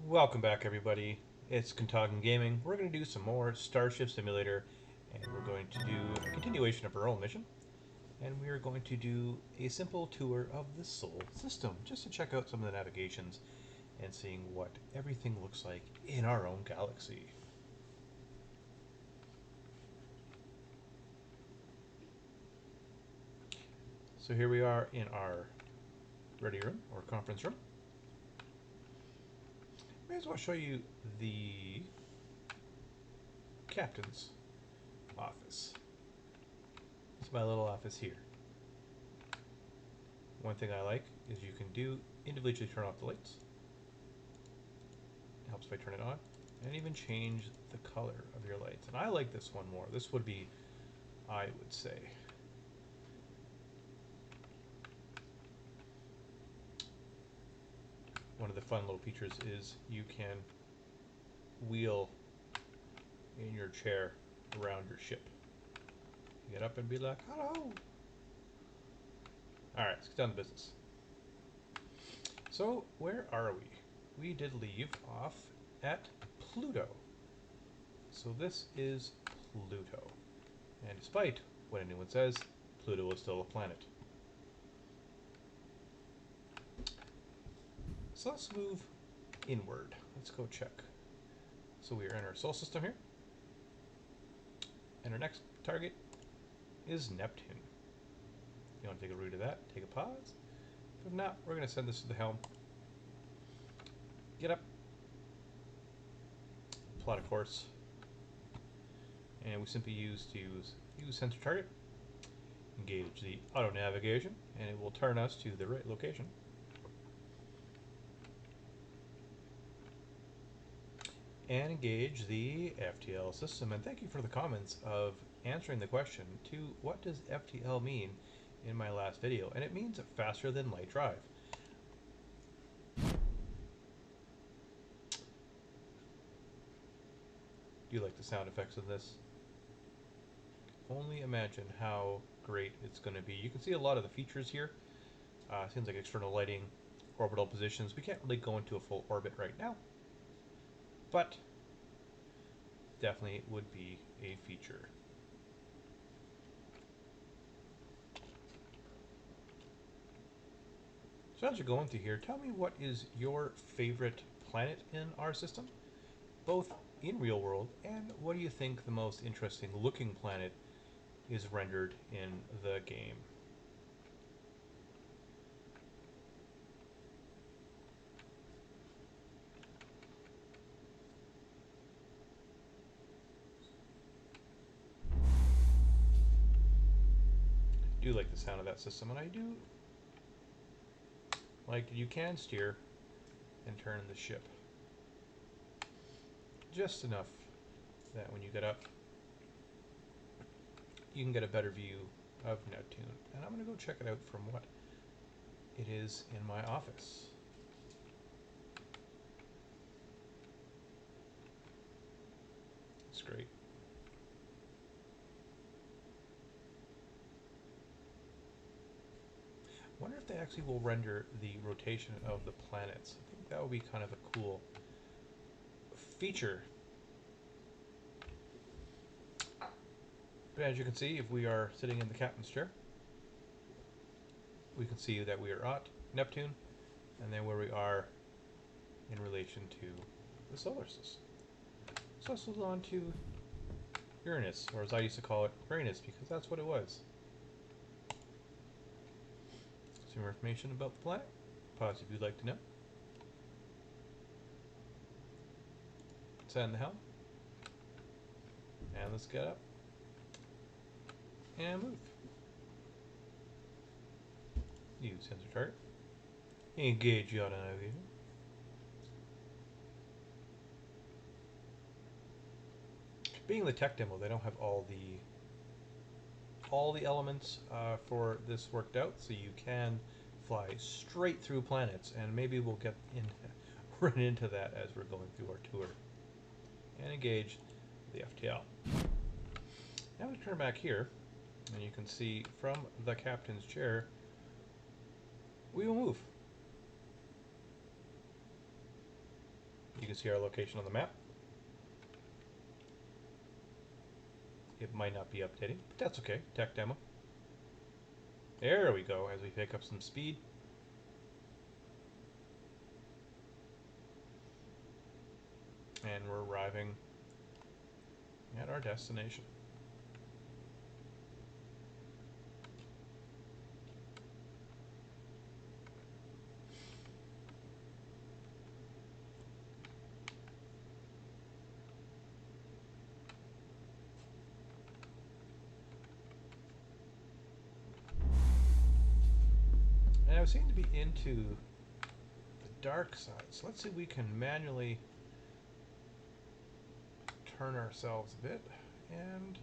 Welcome back, everybody. It's Kintogin Gaming. We're going to do some more Starship Simulator, and we're going to do a continuation of our own mission. And we are going to do a simple tour of the Sol system, just to check out some of the navigations and seeing what everything looks like in our own galaxy. So here we are in our ready room, or conference room. May as well show you the captain's office. It's my little office here. One thing I like is you can do individually turn off the lights. It helps if I turn it on. And even change the color of your lights. And I like this one more. This would be, I would say, one of the fun little features is you can wheel in your chair around your ship. Get up and be like, hello. Alright, let's get down to business. So, where are we? We did leave off at Pluto. So this is Pluto. And despite what anyone says, Pluto is still a planet. So let's move inward. Let's go check. So we are in our solar system here. And our next target is Neptune. If you want to take a route of that, take a pause. If not, we're going to send this to the helm. Get up. Plot a course. And we simply use sensor target. Engage the auto navigation, and it will turn us to the right location. And engage the FTL system. And thank you for the comments of answering the question to what does FTL mean in my last video. And it means faster than light drive. Do you like the sound effects of this? Only imagine how great it's going to be. You can see a lot of the features here. Seems like external lighting, orbital positions. We can't really go into a full orbit right now, but definitely would be a feature. So as you're going through here, tell me what is your favorite planet in our system, both in real world, and what do you think the most interesting looking planet is rendered in the game? I do like the sound of that system, and I do like that you can steer and turn the ship just enough that when you get up, you can get a better view of Neptune. And I'm going to go check it out from what it is in my office. It's great. I wonder if they actually will render the rotation of the planets. I think that would be kind of a cool feature. But as you can see, if we are sitting in the captain's chair, we can see that we are at Neptune, and then where we are in relation to the solar system. So let's move on to Uranus, or as I used to call it, Uranus, because that's what it was. Some more information about the planet. Pause if you'd like to know. Set in the helm. And let's get up. And move. Use sensor target. Engage the auto navigation. Being the tech demo, they don't have all the elements for this worked out, so you can fly straight through planets, and maybe we'll get run into that as we're going through our tour. And engage the FTL. Now I'm going to turn back here, and you can see from the captain's chair, we will move. can see our location on the map. It might not be updating, but that's okay. Tech demo. There we go, as we pick up some speed. And we're arriving at our destination. And I seem to be into the dark side, so let's see if we can manually turn ourselves a bit and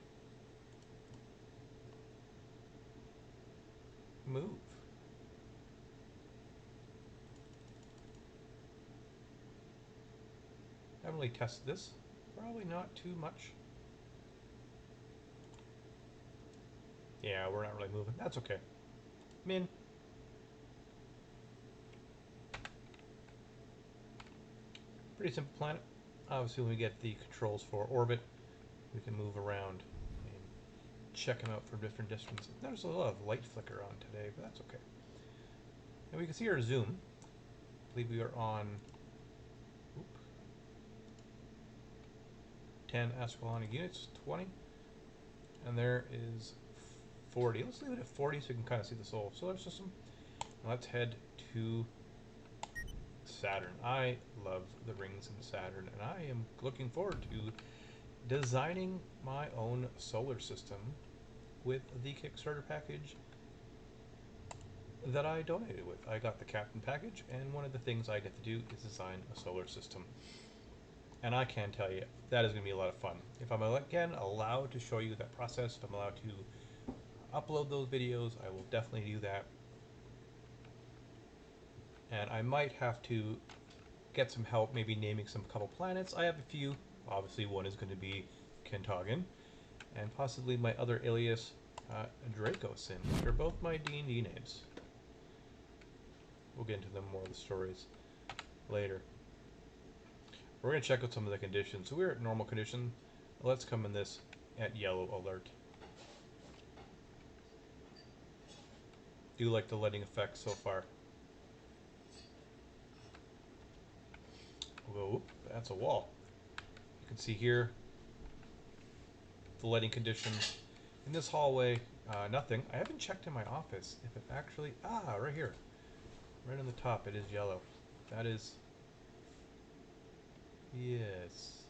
move. Haven't really tested this. Probably not too much. Yeah, we're not really moving. That's okay. Min. Pretty simple planet. Obviously, when we get the controls for orbit, we can move around and check them out from different distances. There's a lot of light flicker on today, but that's okay. And we can see our zoom. I believe we are on 10 astronomical units, 20. And there is 40. Let's leave it at 40 so you can kind of see the solar system. And let's head to Saturn. I love the rings in Saturn, and I am looking forward to designing my own solar system with the Kickstarter package that I donated with. I got the Captain package, and one of the things I get to do is design a solar system. And I can tell you, that is going to be a lot of fun. If I'm, again, allowed to show you that process, if I'm allowed to upload those videos, I will definitely do that. And I might have to get some help, maybe naming some couple planets. I have a few. Obviously, one is going to be Kintogin, and possibly my other alias, Dracosin, which are both my D&D names. We'll get into them more of the stories later. We're going to check out some of the conditions. So we're at normal condition. Let's come in this at yellow alert. Do like the lighting effect so far. Whoa, that's a wall. You can see here the lighting conditions. In this hallway, nothing. I haven't checked in my office if it actually... right here. Right on the top, it is yellow. That is... Yes.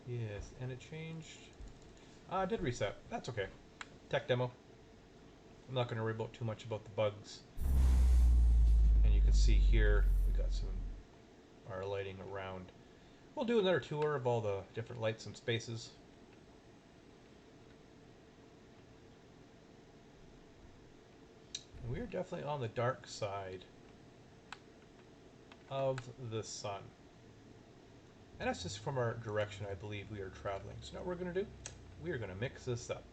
Yes, and it changed... it did reset. That's okay. Tech demo. I'm not going to worry about too much about the bugs. And you can see here, we got some... our lighting around. We'll do another tour of all the different lights and spaces. And we are definitely on the dark side of the sun. And that's just from our direction I believe we are traveling. So now what we're going to do, we are going to mix this up.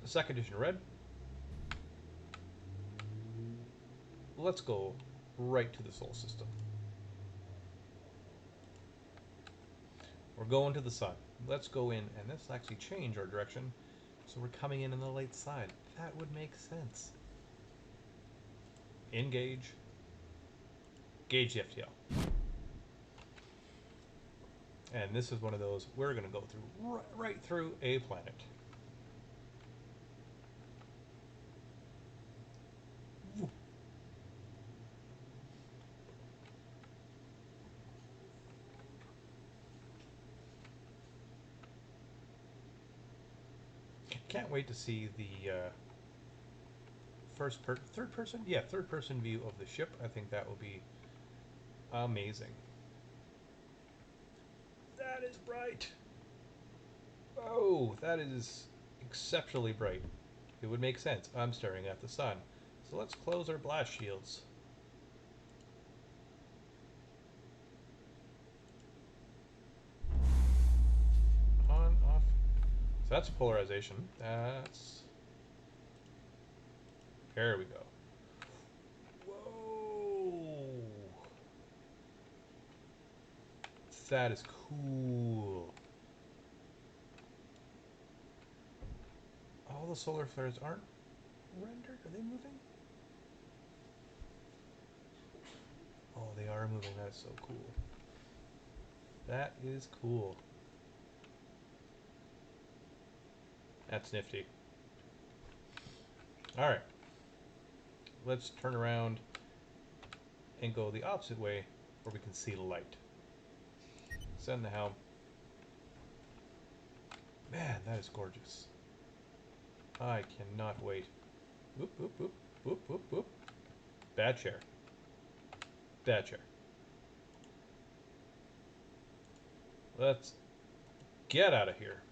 The second edition red. Let's go right to the solar system. We're going to the sun. Let's go in, and let's actually change our direction so we're coming in on the light side. That would make sense. Engage. Gauge the FTL. And this is one of those, we're going to go through right through a planet. Can't wait to see the third person view of the ship. I think that will be amazing. That is bright. Oh, that is exceptionally bright. It would make sense. I'm staring at the sun. So let's close our blast shields. On, off. So that's polarization. There we go. Whoa. That is cool. All the solar flares aren't rendered. Are they moving? Oh, they are moving. That is so cool. That is cool. That's nifty. Alright. Let's turn around and go the opposite way where we can see the light. Send the helm. Man, that is gorgeous. I cannot wait. Whoop, whoop, whoop, whoop, whoop, whoop. Bad chair. Bad chair. Let's get out of here.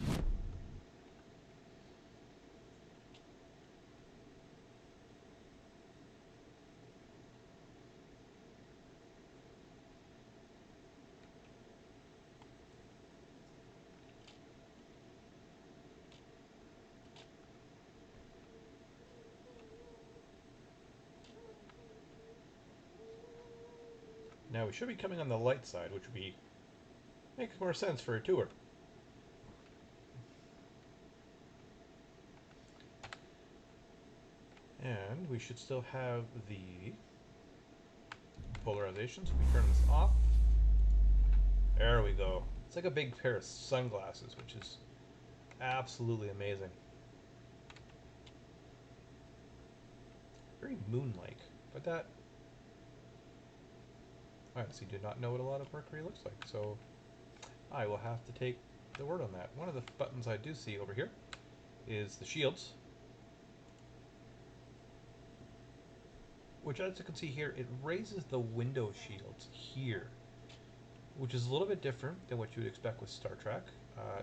Now we should be coming on the light side, which would be makes more sense for a tour. And we should still have the polarization, so we turn this off. There we go. It's like a big pair of sunglasses, which is absolutely amazing. Very moon-like, but that I honestly do not know what a lot of Mercury looks like, so I will have to take the word on that. One of the buttons I do see over here is the shields, which, as you can see here, it raises the window shields here, which is a little bit different than what you would expect with Star Trek.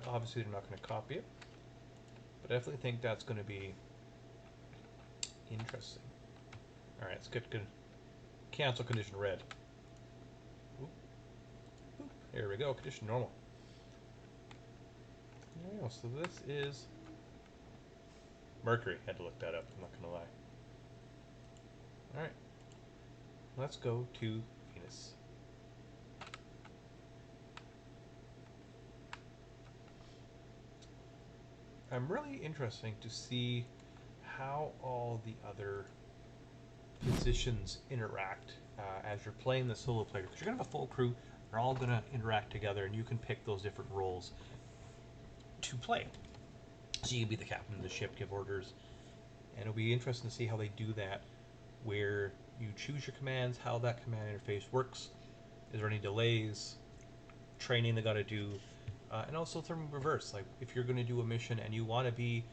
Obviously, they're not going to copy it, but I definitely think that's going to be interesting. All right, let's get cancel condition red. Oop. Oop. Here we go, condition normal. There we go. So this is Mercury. Had to look that up. I'm not going to lie. All right, let's go to Venus. I'm really interested to see how all the other positions interact as you're playing the solo player, because you're going to have a full crew. They're all going to interact together, and you can pick those different roles to play. So you can be the captain of the ship, give orders, and it'll be interesting to see how they do that, where you choose your commands, how that command interface works. Is there any delays, training they got to do, and also from reverse, like if you're going to do a mission and you want to be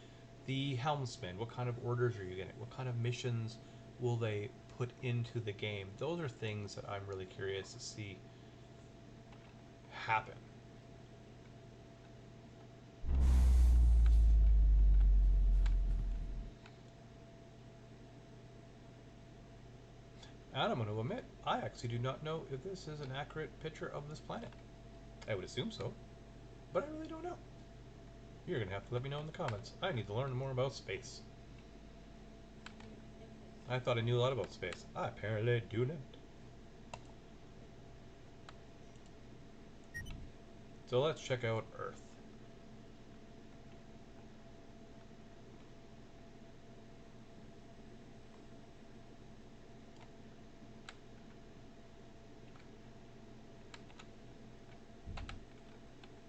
the helmsman, what kind of orders are you getting? What kind of missions will they put into the game? Those are things that I'm really curious to see happen. And I'm going to admit, I actually do not know if this is an accurate picture of this planet. I would assume so, but I really don't know. You're going to have to let me know in the comments. I need to learn more about space. I thought I knew a lot about space. I apparently do not. So let's check out Earth.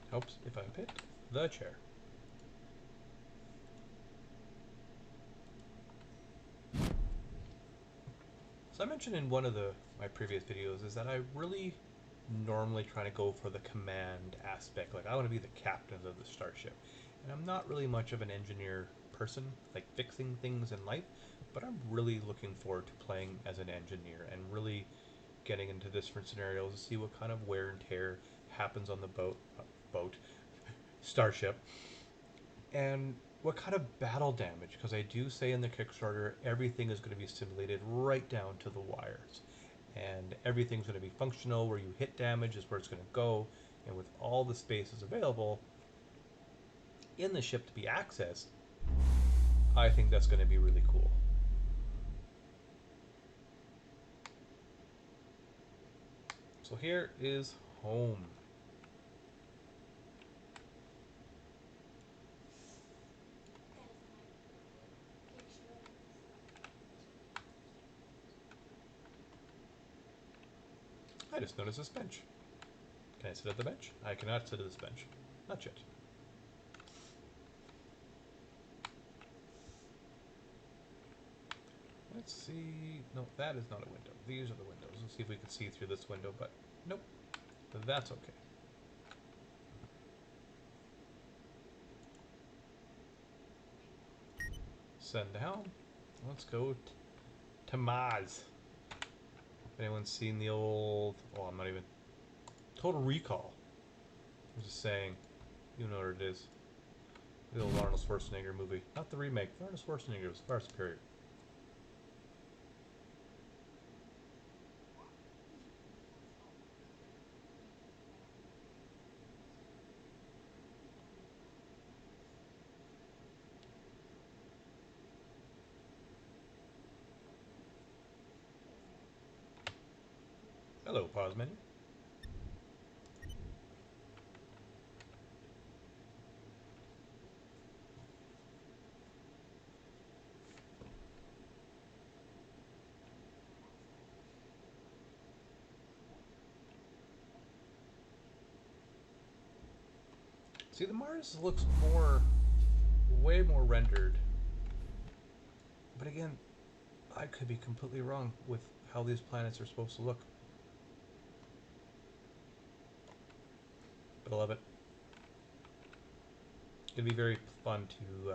Helps if I pick the chair. So I mentioned in one of my previous videos is that I really normally try to go for the command aspect. Like, I want to be the captain of the starship. And I'm not really much of an engineer person, like fixing things in life, but I'm really looking forward to playing as an engineer and really getting into different scenarios to see what kind of wear and tear happens on the starship, and what kind of battle damage, because I do say in the Kickstarter everything is going to be simulated right down to the wires, and everything's going to be functional. Where you hit damage is where it's going to go, and with all the spaces available in the ship to be accessed, I think that's going to be really cool. So here is home. I just noticed this bench. Can I sit at the bench? I cannot sit at this bench. Not yet. Let's see. No, that is not a window. These are the windows. Let's see if we can see through this window, but nope. That's okay. Send down. Let's go to Mars. If anyone's seen the old... Oh, I'm not even... Total Recall. I'm just saying. You know what it is. The old Arnold Schwarzenegger movie. Not the remake. Arnold Schwarzenegger was far superior. Hello, pause menu. See, the Mars looks way more rendered. But again, I could be completely wrong with how these planets are supposed to look. But I love it. It's going to be very fun to...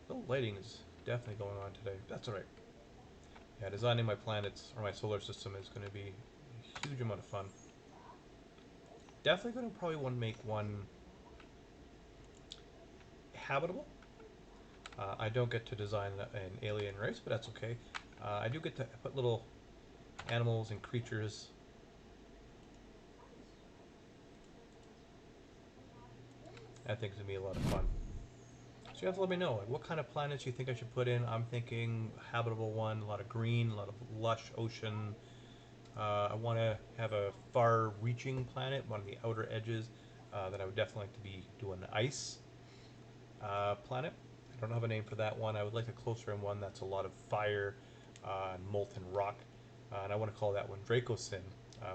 the lighting is definitely going on today. That's alright. Yeah, designing my planets, or my solar system, is going to be a huge amount of fun. Definitely going to probably want to make one habitable. I don't get to design an alien race, but that's okay. I do get to put little animals and creatures. I think it's going to be a lot of fun. So you have to let me know, like, what kind of planets you think I should put in. I'm thinking habitable one, a lot of green, a lot of lush ocean. I want to have a far-reaching planet, one of the outer edges, that I would definitely like to be doing an ice planet. I don't have a name for that one. I would like a closer-in one that's a lot of fire and molten rock. And I want to call that one Dracosin,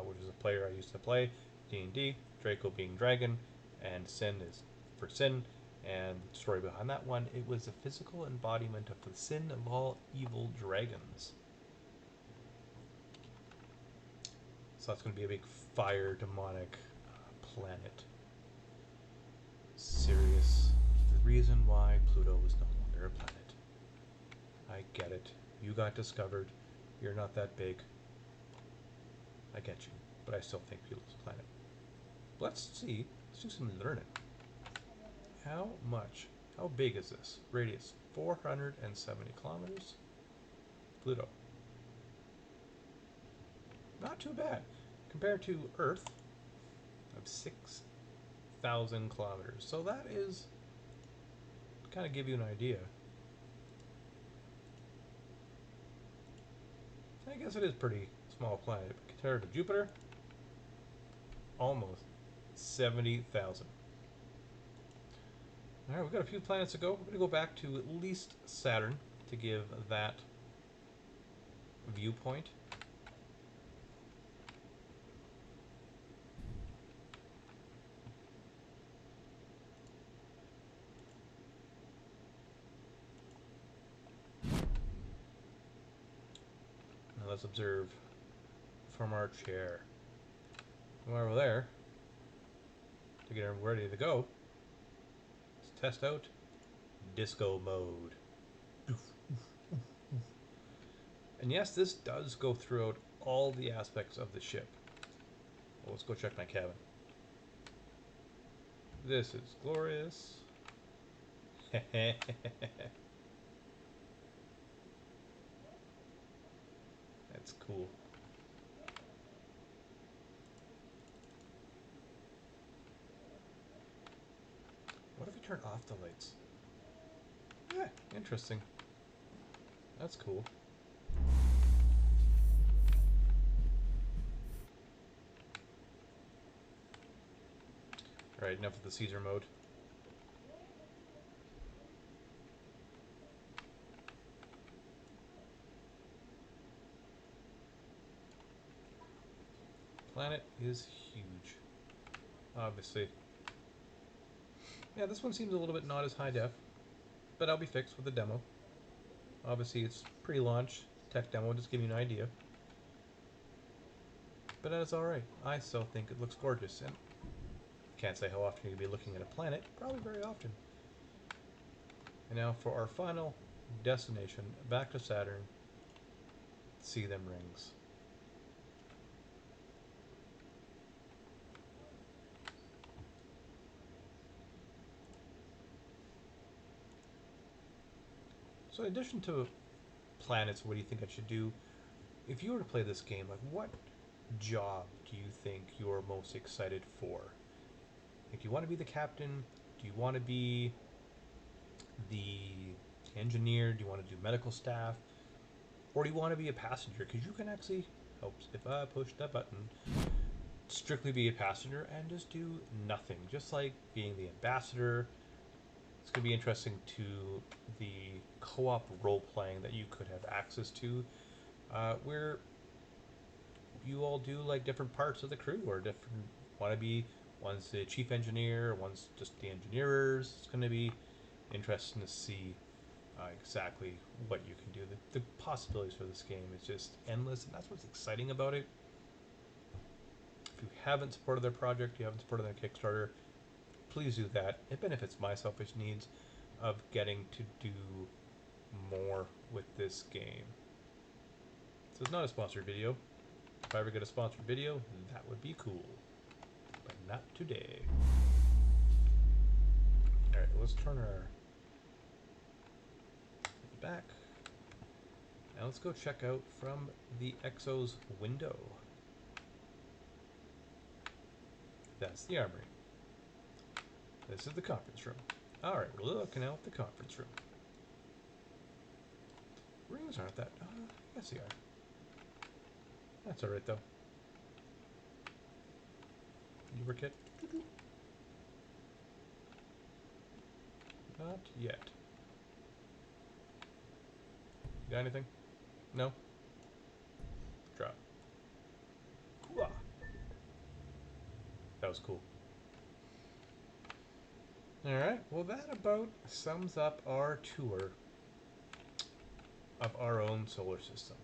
which is a player I used to play, D&D, Draco being dragon, and Sin is for sin. And the story behind that one, it was a physical embodiment of the sin of all evil dragons. So that's going to be a big fire demonic planet. Sirius, the reason why Pluto is no longer a planet. I get it. You got discovered. You're not that big. I get you. But I still think Pluto's a planet. Let's see. Let's do some learning. How big is this? Radius 470 kilometers. Pluto. Not too bad. Compared to Earth of 6,000 kilometers. So that is kind of give you an idea. I guess it is pretty small planet. But compared to Jupiter, almost 70,000. Alright, we've got a few planets to go. We're going to go back to at least Saturn to give that viewpoint. Now let's observe from our chair. While we're there, to get everyone ready to go, let's test out disco mode. And yes, this does go throughout all the aspects of the ship. Well, let's go check my cabin. This is glorious. That's cool. What if we turn off the lights? Yeah, interesting. That's cool. Alright, enough of the Caesar mode. planet is huge. Obviously. Yeah, this one seems a little bit not as high def, but that'll be fixed with the demo. Obviously, it's pre-launch tech demo, just give you an idea. But that is alright. I still think it looks gorgeous, and can't say how often you'll be looking at a planet. Probably very often. And now for our final destination, back to Saturn. See them rings. So in addition to planets, what do you think I should do? If you were to play this game, like what job do you think you're most excited for? Like, do you want to be the captain? Do you want to be the engineer? Do you want to do medical staff? Or do you want to be a passenger? Because you can actually, helps if I push that button, strictly be a passenger and just do nothing. Just like being the ambassador. It's going to be interesting to the co-op role-playing that you could have access to, where you all do like different parts of the crew, or different, want to be, one's the chief engineer, one's just the engineers. It's going to be interesting to see exactly what you can do. The possibilities for this game is just endless, and that's what's exciting about it. If you haven't supported their project, you haven't supported their Kickstarter, please do that. It benefits my selfish needs of getting to do more with this game. So it's not a sponsored video. If I ever get a sponsored video, that would be cool. But not today. Alright, let's turn our back. Now let's go check out from the Exo's window. That's the armory. This is the conference room. Alright, we're looking out the conference room. Rings aren't that... yes, they are. That's alright, though. You work it? Not yet. Got anything? No? Drop. Hooah. That was cool. Alright, well that about sums up our tour of our own solar system.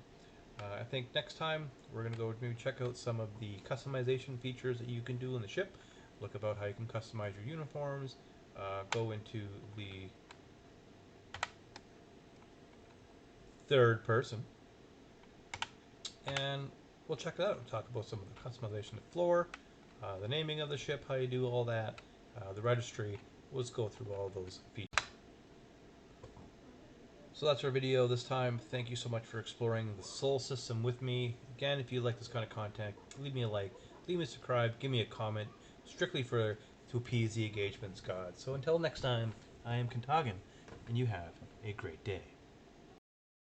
I think next time we're going to go maybe check out some of the customization features that you can do in the ship. Look about how you can customize your uniforms. Go into the third person. And we'll check that out. We'll talk about some of the customization of the floor, the naming of the ship, how you do all that, the registry. Let's go through all those features. So that's our video this time. Thank you so much for exploring the Sol system with me. Again, if you like this kind of content, leave me a like, leave me a subscribe, give me a comment, strictly to appease the engagement's god. So until next time, I am Kintogin, and you have a great day.